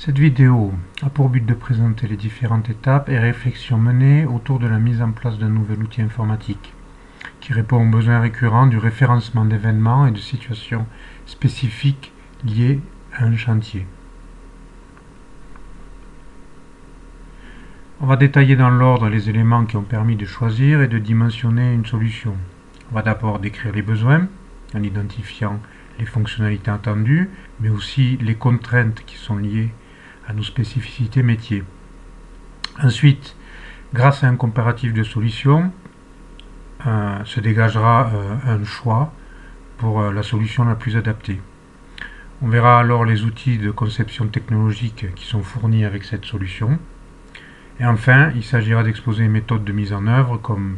Cette vidéo a pour but de présenter les différentes étapes et réflexions menées autour de la mise en place d'un nouvel outil informatique qui répond aux besoins récurrents du référencement d'événements et de situations spécifiques liées à un chantier. On va détailler dans l'ordre les éléments qui ont permis de choisir et de dimensionner une solution. On va d'abord décrire les besoins en identifiant les fonctionnalités attendues, mais aussi les contraintes qui sont liées à nos spécificités métiers. Ensuite, grâce à un comparatif de solutions, se dégagera un choix pour la solution la plus adaptée. On verra alors les outils de conception technologique qui sont fournis avec cette solution. Et enfin, il s'agira d'exposer les méthodes de mise en œuvre comme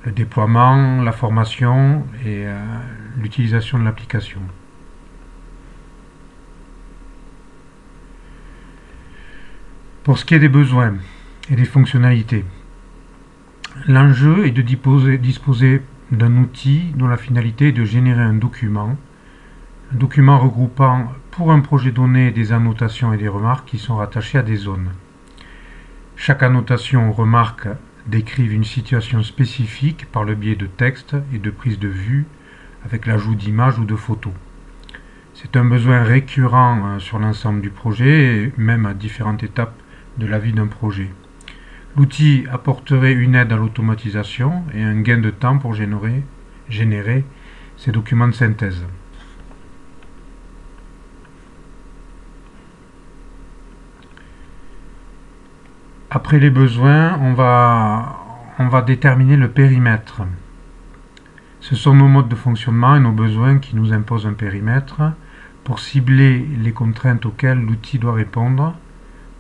le déploiement, la formation et l'utilisation de l'application. Pour ce qui est des besoins et des fonctionnalités, l'enjeu est de disposer d'un outil dont la finalité est de générer un document regroupant pour un projet donné des annotations et des remarques qui sont rattachées à des zones. Chaque annotation ou remarque décrivent une situation spécifique par le biais de textes et de prises de vue avec l'ajout d'images ou de photos. C'est un besoin récurrent sur l'ensemble du projet et même à différentes étapes de la vie d'un projet. L'outil apporterait une aide à l'automatisation et un gain de temps pour générer ces documents de synthèse. Après les besoins, on va déterminer le périmètre. Ce sont nos modes de fonctionnement et nos besoins qui nous imposent un périmètre. Pour cibler les contraintes auxquelles l'outil doit répondre,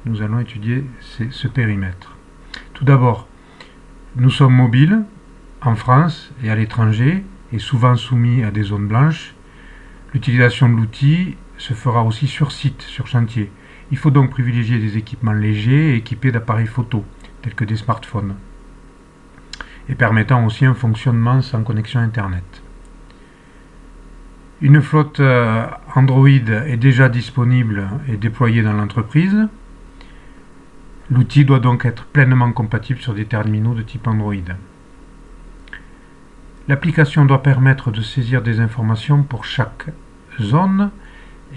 nous allons étudier ce périmètre. Tout d'abord, nous sommes mobiles en France et à l'étranger et souvent soumis à des zones blanches. L'utilisation de l'outil se fera aussi sur site, sur chantier. Il faut donc privilégier des équipements légers et équipés d'appareils photo, tels que des smartphones, et permettant aussi un fonctionnement sans connexion Internet. Une flotte Android est déjà disponible et déployée dans l'entreprise. L'outil doit donc être pleinement compatible sur des terminaux de type Android. L'application doit permettre de saisir des informations pour chaque zone,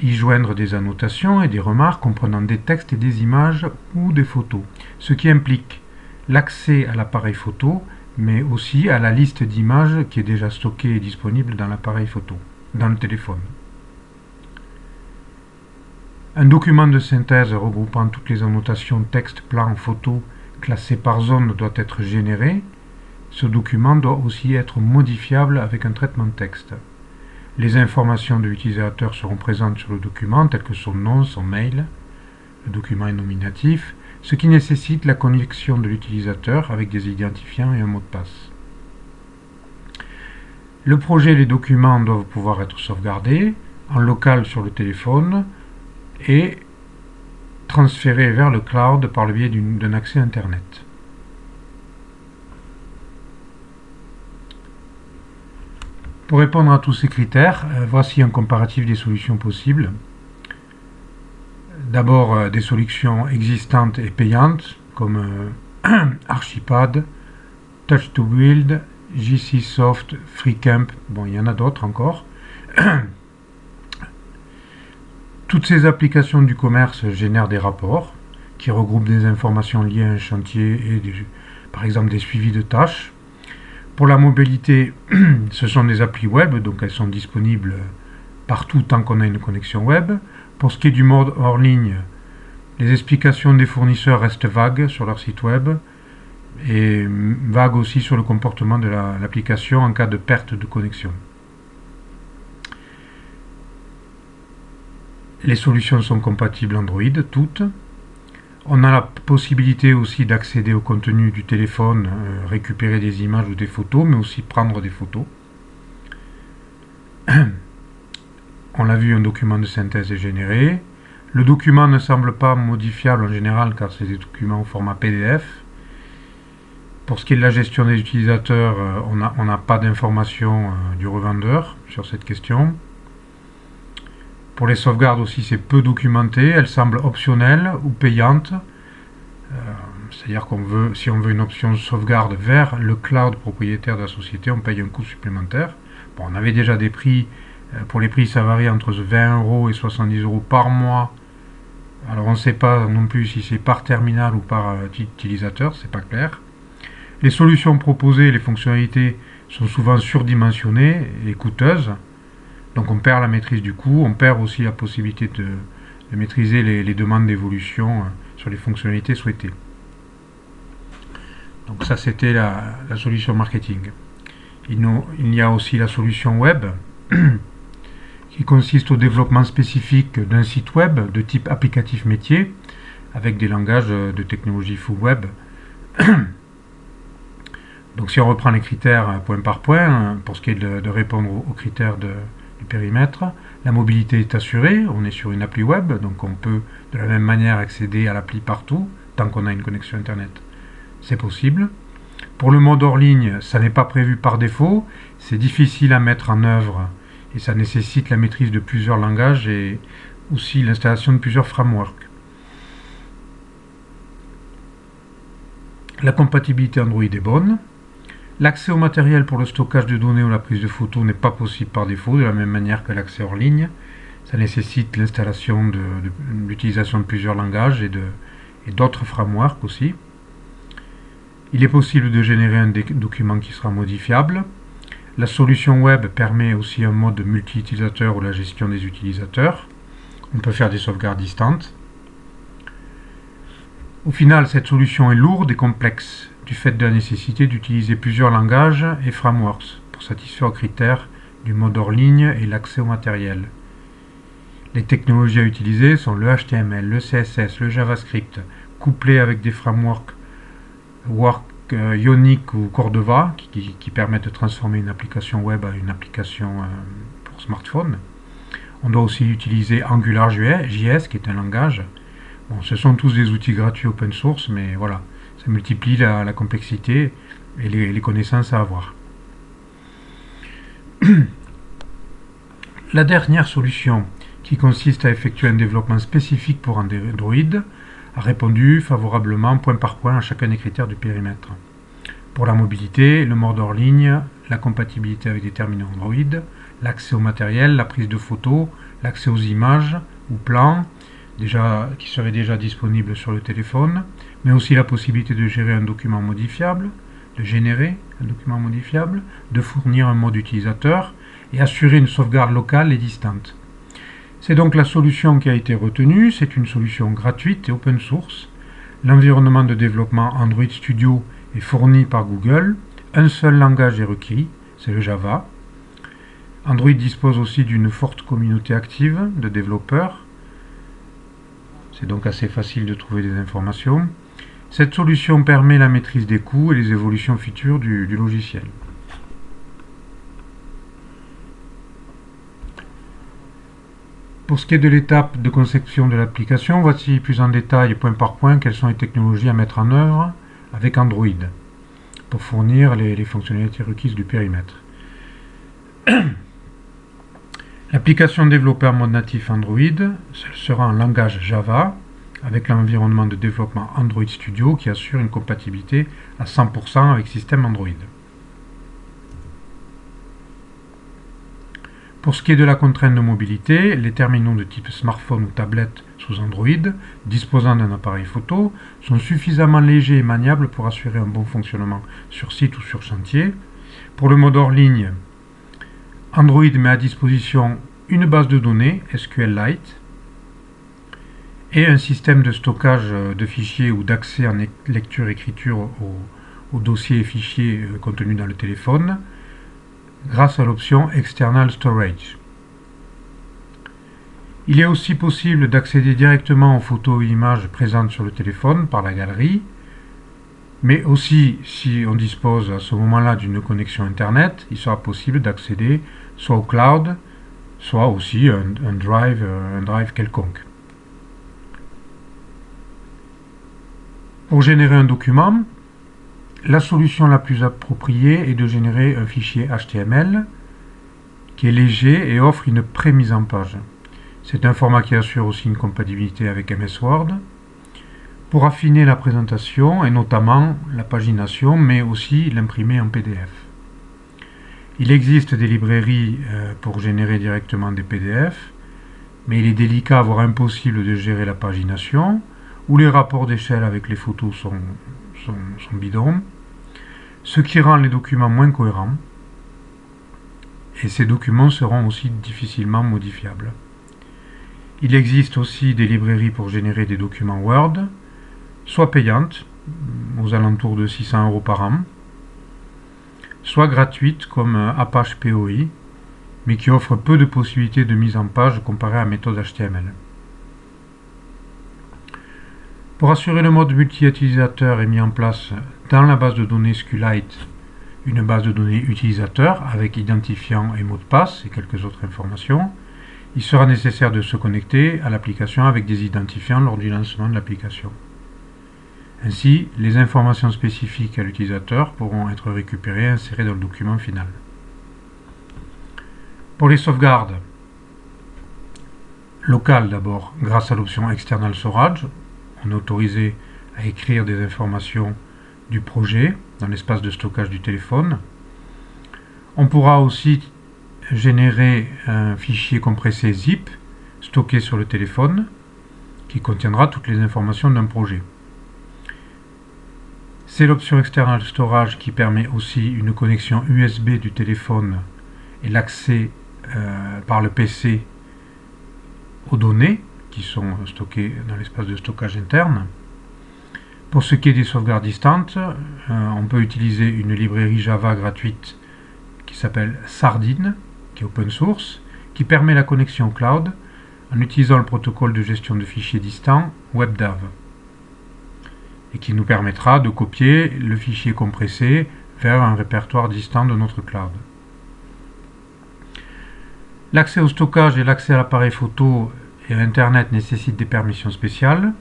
y joindre des annotations et des remarques comprenant des textes et des images ou des photos, ce qui implique l'accès à l'appareil photo, mais aussi à la liste d'images qui est déjà stockée et disponible dans l'appareil photo, dans le téléphone. Un document de synthèse regroupant toutes les annotations, textes, plans, photos classées par zone doit être généré. Ce document doit aussi être modifiable avec un traitement de texte. Les informations de l'utilisateur seront présentes sur le document, telles que son nom, son mail. Le document est nominatif, ce qui nécessite la connexion de l'utilisateur avec des identifiants et un mot de passe. Le projet et les documents doivent pouvoir être sauvegardés en local sur le téléphone et transférés vers le cloud par le biais d'un accès Internet. Pour répondre à tous ces critères, voici un comparatif des solutions possibles. D'abord, des solutions existantes et payantes, comme Archipad, Touch to Build, JC Soft, FreeCamp, bon, il y en a d'autres encore. Toutes ces applications du commerce génèrent des rapports qui regroupent des informations liées à un chantier et par exemple des suivis de tâches. Pour la mobilité, ce sont des applis web, donc elles sont disponibles partout tant qu'on a une connexion web. Pour ce qui est du mode hors ligne, les explications des fournisseurs restent vagues sur leur site web et vagues aussi sur le comportement de l'application en cas de perte de connexion. Les solutions sont compatibles Android, toutes. On a la possibilité aussi d'accéder au contenu du téléphone, récupérer des images ou des photos, mais aussi prendre des photos. On l'a vu, un document de synthèse est généré. Le document ne semble pas modifiable en général car c'est des documents au format PDF. Pour ce qui est de la gestion des utilisateurs, on n'a pas d'informations du revendeur sur cette question. Pour les sauvegardes aussi, c'est peu documenté, elles semblent optionnelles ou payantes. C'est-à-dire si on veut une option de sauvegarde vers le cloud propriétaire de la société, on paye un coût supplémentaire. Bon, on avait déjà des prix, pour les prix ça varie entre 20 € et 70 € par mois. Alors on ne sait pas non plus si c'est par terminal ou par utilisateur, c'est pas clair. Les solutions proposées, les fonctionnalités sont souvent surdimensionnées et coûteuses. Donc on perd la maîtrise du coût, on perd aussi la possibilité de maîtriser les demandes d'évolution sur les fonctionnalités souhaitées. Donc ça c'était la solution marketing. Il y a aussi la solution web qui consiste au développement spécifique d'un site web de type applicatif métier avec des langages de technologie full web. Donc si on reprend les critères point par point, pour ce qui est de répondre aux critères du périmètre, la mobilité est assurée, on est sur une appli web, donc on peut de la même manière accéder à l'appli partout, tant qu'on a une connexion internet, c'est possible. Pour le mode hors ligne, ça n'est pas prévu par défaut, c'est difficile à mettre en œuvre et ça nécessite la maîtrise de plusieurs langages et aussi l'installation de plusieurs frameworks. La compatibilité Android est bonne. L'accès au matériel pour le stockage de données ou la prise de photos n'est pas possible par défaut, de la même manière que l'accès hors ligne. Ça nécessite l'installation de l'utilisation de plusieurs langages et d'autres frameworks aussi. Il est possible de générer un document qui sera modifiable. La solution web permet aussi un mode multi-utilisateur ou la gestion des utilisateurs. On peut faire des sauvegardes distantes. Au final, cette solution est lourde et complexe, du fait de la nécessité d'utiliser plusieurs langages et frameworks pour satisfaire aux critères du mode hors ligne et l'accès au matériel. Les technologies à utiliser sont le HTML, le CSS, le JavaScript, couplés avec des frameworks Ionic ou Cordova qui permettent de transformer une application web à une application pour smartphone. On doit aussi utiliser AngularJS qui est un langage. Bon, ce sont tous des outils gratuits open source, mais voilà, ça multiplie la complexité et les connaissances à avoir. La dernière solution, qui consiste à effectuer un développement spécifique pour Android, a répondu favorablement point par point à chacun des critères du périmètre. Pour la mobilité, le mode hors ligne, la compatibilité avec des terminaux Android, l'accès au matériel, la prise de photos, l'accès aux images ou plans, qui seraient déjà disponibles sur le téléphone, mais aussi la possibilité de gérer un document modifiable, de générer un document modifiable, de fournir un mode utilisateur et assurer une sauvegarde locale et distante. C'est donc la solution qui a été retenue, c'est une solution gratuite et open source. L'environnement de développement Android Studio est fourni par Google, un seul langage est requis, c'est le Java. Android dispose aussi d'une forte communauté active de développeurs. C'est donc assez facile de trouver des informations. Cette solution permet la maîtrise des coûts et les évolutions futures du logiciel. Pour ce qui est de l'étape de conception de l'application, voici plus en détail, point par point, quelles sont les technologies à mettre en œuvre avec Android pour fournir les fonctionnalités requises du périmètre. L'application développée en mode natif Android sera en langage Java avec l'environnement de développement Android Studio qui assure une compatibilité à 100% avec système Android. Pour ce qui est de la contrainte de mobilité, les terminaux de type smartphone ou tablette sous Android, disposant d'un appareil photo, sont suffisamment légers et maniables pour assurer un bon fonctionnement sur site ou sur chantier. Pour le mode hors ligne, Android met à disposition une base de données SQLite et un système de stockage de fichiers ou d'accès en lecture-écriture aux dossiers et fichiers contenus dans le téléphone grâce à l'option External Storage. Il est aussi possible d'accéder directement aux photos et images présentes sur le téléphone par la galerie, mais aussi si on dispose à ce moment-là d'une connexion Internet, il sera possible d'accéder soit au cloud, soit aussi un drive quelconque. Pour générer un document, la solution la plus appropriée est de générer un fichier HTML qui est léger et offre une pré-mise en page. C'est un format qui assure aussi une compatibilité avec MS Word. Pour affiner la présentation et notamment la pagination, mais aussi l'imprimer en PDF. Il existe des librairies pour générer directement des PDF, mais il est délicat, voire impossible de gérer la pagination, ou les rapports d'échelle avec les photos sont bidons, ce qui rend les documents moins cohérents, et ces documents seront aussi difficilement modifiables. Il existe aussi des librairies pour générer des documents Word, soit payantes, aux alentours de 600 € par an, soit gratuites comme Apache POI, mais qui offrent peu de possibilités de mise en page comparé à la méthode HTML. Pour assurer le mode multi-utilisateur est mis en place dans la base de données SQLite une base de données utilisateur avec identifiant et mot de passe et quelques autres informations. Il sera nécessaire de se connecter à l'application avec des identifiants lors du lancement de l'application. Ainsi, les informations spécifiques à l'utilisateur pourront être récupérées et insérées dans le document final. Pour les sauvegardes, locales d'abord, grâce à l'option External Storage, on est autorisé à écrire des informations du projet dans l'espace de stockage du téléphone. On pourra aussi générer un fichier compressé zip stocké sur le téléphone qui contiendra toutes les informations d'un projet. C'est l'option External Storage qui permet aussi une connexion USB du téléphone et l'accès par le PC aux données qui sont stockées dans l'espace de stockage interne. Pour ce qui est des sauvegardes distantes, on peut utiliser une librairie Java gratuite qui s'appelle Sardine, qui est open source, qui permet la connexion cloud en utilisant le protocole de gestion de fichiers distants WebDAV, et qui nous permettra de copier le fichier compressé vers un répertoire distant de notre cloud. L'accès au stockage et l'accès à l'appareil photo et à Internet nécessitent des permissions spéciales.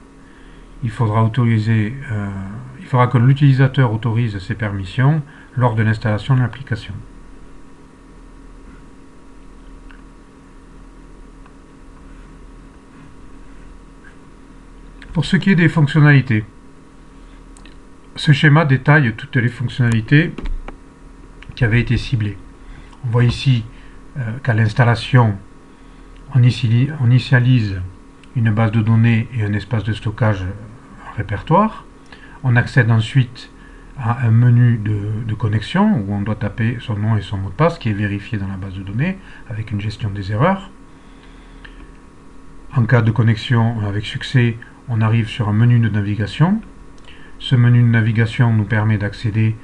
Il faudra que l'utilisateur autorise ces permissions lors de l'installation de l'application. Pour ce qui est des fonctionnalités, ce schéma détaille toutes les fonctionnalités qui avaient été ciblées. On voit ici qu'à l'installation, on initialise une base de données et un espace de stockage en répertoire. On accède ensuite à un menu de connexion où on doit taper son nom et son mot de passe qui est vérifié dans la base de données avec une gestion des erreurs. En cas de connexion avec succès, on arrive sur un menu de navigation. Ce menu de navigation nous permet d'accéder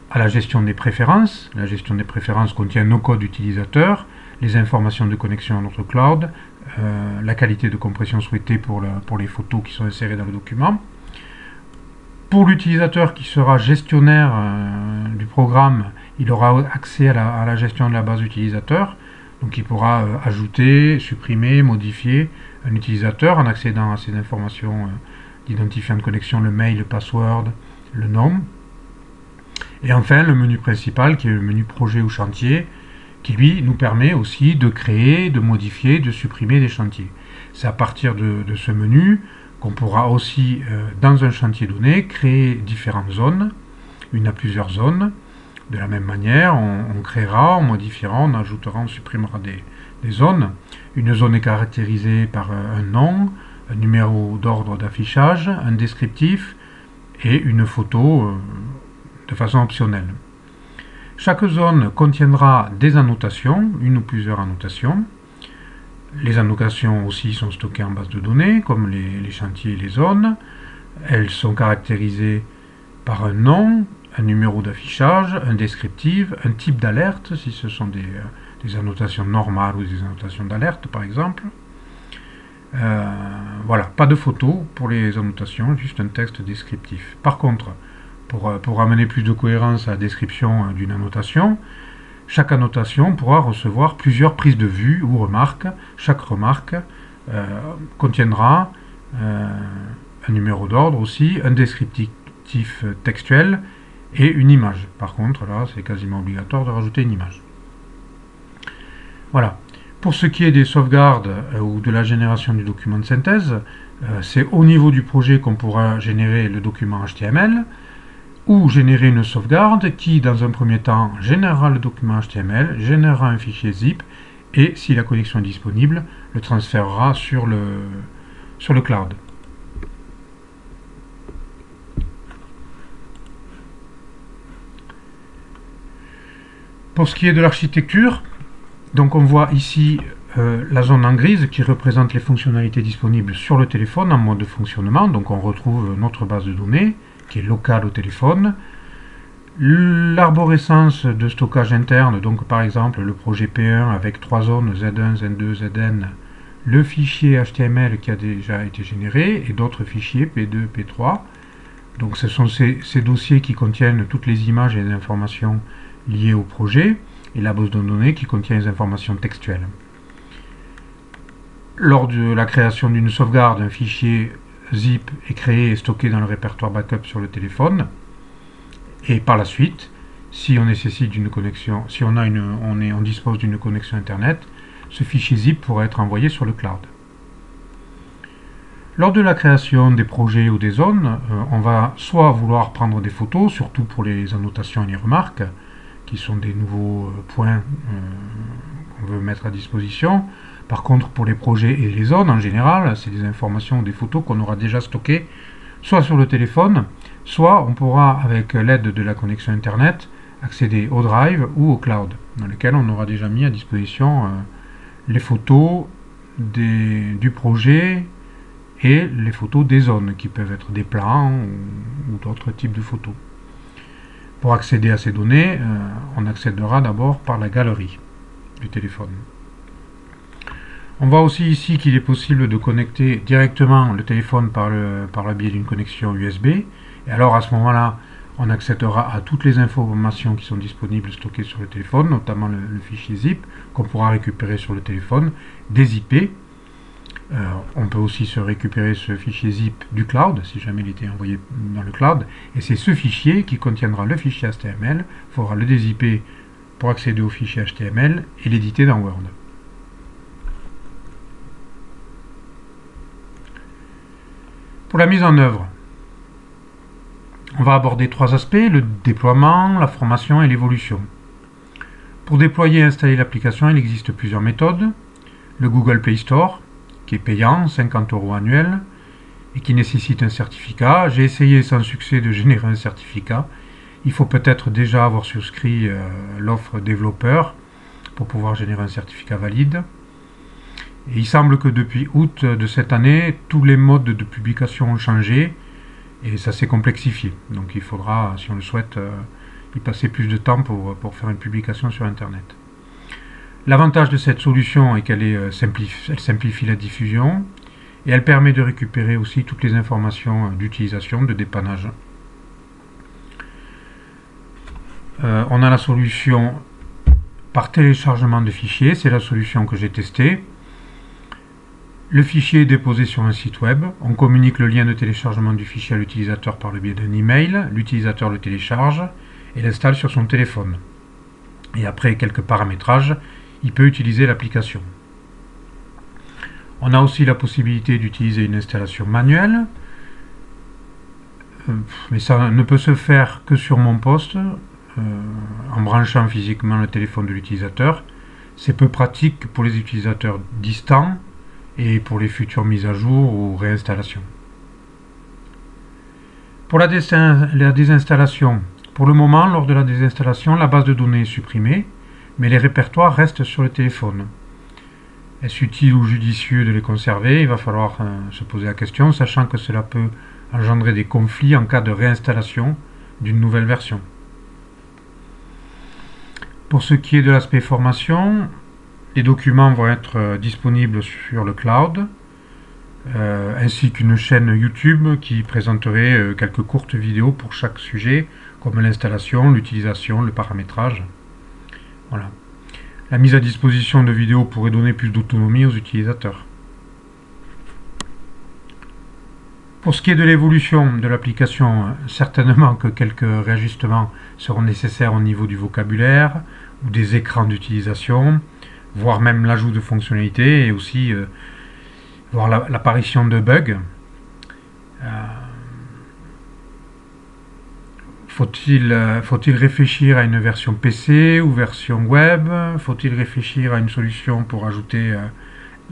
à la gestion des préférences. La gestion des préférences contient nos codes utilisateurs, les informations de connexion à notre cloud, la qualité de compression souhaitée pour les photos qui sont insérées dans le document. Pour l'utilisateur qui sera gestionnaire du programme, il aura accès à la gestion de la base utilisateur. Donc il pourra ajouter, supprimer, modifier un utilisateur en accédant à ces informations d'identifiant de connexion, le mail, le password, le nom. Et enfin le menu principal qui est le menu projet ou chantier, qui lui nous permet aussi de créer, de modifier, de supprimer des chantiers. C'est à partir de ce menu qu'on pourra aussi, dans un chantier donné, créer différentes zones, une à plusieurs zones. De la même manière, on créera, on modifiera, on ajoutera, on supprimera des zones. Une zone est caractérisée par un nom, un numéro d'ordre d'affichage, un descriptif et une photo de façon optionnelle. Chaque zone contiendra des annotations, une ou plusieurs annotations. Les annotations aussi sont stockées en base de données, comme les chantiers et les zones. Elles sont caractérisées par un nom, un numéro d'affichage, un descriptif, un type d'alerte, si ce sont des annotations normales ou des annotations d'alerte par exemple. Voilà, pas de photo pour les annotations, juste un texte descriptif. Par contre, pour amener plus de cohérence à la description d'une annotation, chaque annotation pourra recevoir plusieurs prises de vue ou remarques. Chaque remarque contiendra un numéro d'ordre aussi, un descriptif textuel et une image. Par contre, là, c'est quasiment obligatoire de rajouter une image. Voilà. Pour ce qui est des sauvegardes ou de la génération du document de synthèse, c'est au niveau du projet qu'on pourra générer le document HTML ou générer une sauvegarde qui, dans un premier temps, générera le document HTML, générera un fichier zip et, si la connexion est disponible, le transférera sur le cloud. Pour ce qui est de l'architecture, donc on voit ici la zone en grise qui représente les fonctionnalités disponibles sur le téléphone en mode de fonctionnement. Donc on retrouve notre base de données qui est locale au téléphone. L'arborescence de stockage interne, donc par exemple le projet P1 avec 3 zones Z1, Z2, Zn, le fichier HTML qui a déjà été généré et d'autres fichiers P2, P3. Donc ce sont ces dossiers qui contiennent toutes les images et les informations liées au projet, et la base de données qui contient les informations textuelles. Lors de la création d'une sauvegarde, un fichier zip est créé et stocké dans le répertoire backup sur le téléphone. Et par la suite, si on nécessite une connexion, si on dispose d'une connexion internet, ce fichier zip pourra être envoyé sur le cloud. Lors de la création des projets ou des zones, on va soit vouloir prendre des photos, surtout pour les annotations et les remarques, qui sont des nouveaux points qu'on veut mettre à disposition. Par contre, pour les projets et les zones, en général, c'est des informations ou des photos qu'on aura déjà stockées, soit sur le téléphone, soit on pourra, avec l'aide de la connexion Internet, accéder au Drive ou au Cloud, dans lequel on aura déjà mis à disposition les photos du projet et les photos des zones, qui peuvent être des plans ou d'autres types de photos. Pour accéder à ces données, on accédera d'abord par la galerie du téléphone. On voit aussi ici qu'il est possible de connecter directement le téléphone par le biais d'une connexion USB. Et alors à ce moment-là, on accédera à toutes les informations qui sont disponibles stockées sur le téléphone, notamment le fichier zip qu'on pourra récupérer sur le téléphone, des IP. On peut aussi se récupérer ce fichier zip du cloud, si jamais il était envoyé dans le cloud, et c'est ce fichier qui contiendra le fichier HTML, il faudra le dézipper pour accéder au fichier HTML et l'éditer dans Word. Pour la mise en œuvre, on va aborder 3 aspects, le déploiement, la formation et l'évolution. Pour déployer et installer l'application, il existe plusieurs méthodes. Le Google Play Store, qui est payant, 50 € annuel, et qui nécessite un certificat. J'ai essayé sans succès de générer un certificat. Il faut peut-être déjà avoir souscrit l'offre développeur pour pouvoir générer un certificat valide. Et il semble que depuis août de cette année, tous les modes de publication ont changé et ça s'est complexifié. Donc il faudra, si on le souhaite, y passer plus de temps pour faire une publication sur Internet. L'avantage de cette solution est qu'elle simplifie la diffusion et elle permet de récupérer aussi toutes les informations d'utilisation, de dépannage. On a la solution par téléchargement de fichiers, c'est la solution que j'ai testée. Le fichier est déposé sur un site web, on communique le lien de téléchargement du fichier à l'utilisateur par le biais d'un email, l'utilisateur le télécharge et l'installe sur son téléphone. Et après quelques paramétrages, il peut utiliser l'application. On a aussi la possibilité d'utiliser une installation manuelle, mais ça ne peut se faire que sur mon poste, en branchant physiquement le téléphone de l'utilisateur. C'est peu pratique pour les utilisateurs distants et pour les futures mises à jour ou réinstallations. Pour la désinstallation, pour le moment, lors de la désinstallation, la base de données est supprimée, mais les répertoires restent sur le téléphone. Est-ce utile ou judicieux de les conserver? Il va falloir se poser la question, sachant que cela peut engendrer des conflits en cas de réinstallation d'une nouvelle version. Pour ce qui est de l'aspect formation, les documents vont être disponibles sur le cloud, ainsi qu'une chaîne YouTube qui présenterait quelques courtes vidéos pour chaque sujet, comme l'installation, l'utilisation, le paramétrage. Voilà. La mise à disposition de vidéos pourrait donner plus d'autonomie aux utilisateurs. Pour ce qui est de l'évolution de l'application, certainement que quelques réajustements seront nécessaires au niveau du vocabulaire ou des écrans d'utilisation. voire même l'ajout de fonctionnalités et aussi voir l'apparition de bugs. Faut-il réfléchir à une version PC ou version web? Faut-il réfléchir à une solution pour ajouter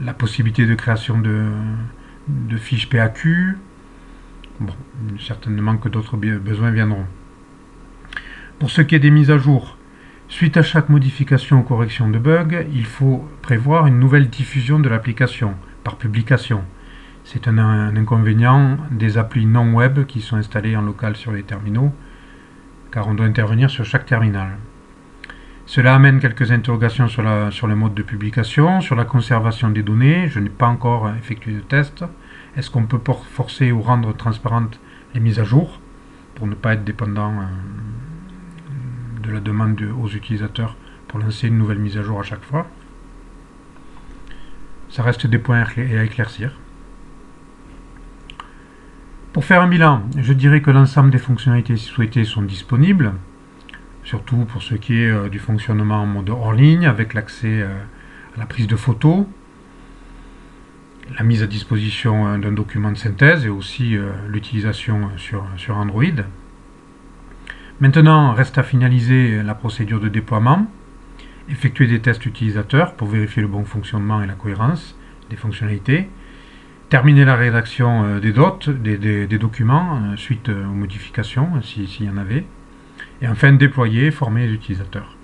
la possibilité de création de fiches PAQ? Bon, certainement que d'autres besoins viendront. Pour ce qui est des mises à jour, suite à chaque modification ou correction de bug, il faut prévoir une nouvelle diffusion de l'application par publication. C'est un inconvénient des applis non web qui sont installées en local sur les terminaux, car on doit intervenir sur chaque terminal. Cela amène quelques interrogations sur le mode de publication, sur la conservation des données. Je n'ai pas encore effectué de test. Est-ce qu'on peut forcer ou rendre transparentes les mises à jour pour ne pas être dépendant de la demande aux utilisateurs pour lancer une nouvelle mise à jour à chaque fois? Ça reste des points à éclaircir. Pour faire un bilan, je dirais que l'ensemble des fonctionnalités souhaitées sont disponibles, surtout pour ce qui est du fonctionnement en mode hors ligne, avec l'accès à la prise de photos, la mise à disposition d'un document de synthèse et aussi l'utilisation sur Android. Maintenant, reste à finaliser la procédure de déploiement, effectuer des tests utilisateurs pour vérifier le bon fonctionnement et la cohérence des fonctionnalités, terminer la rédaction des documents suite aux modifications, s'il y en avait, et enfin déployer et former les utilisateurs.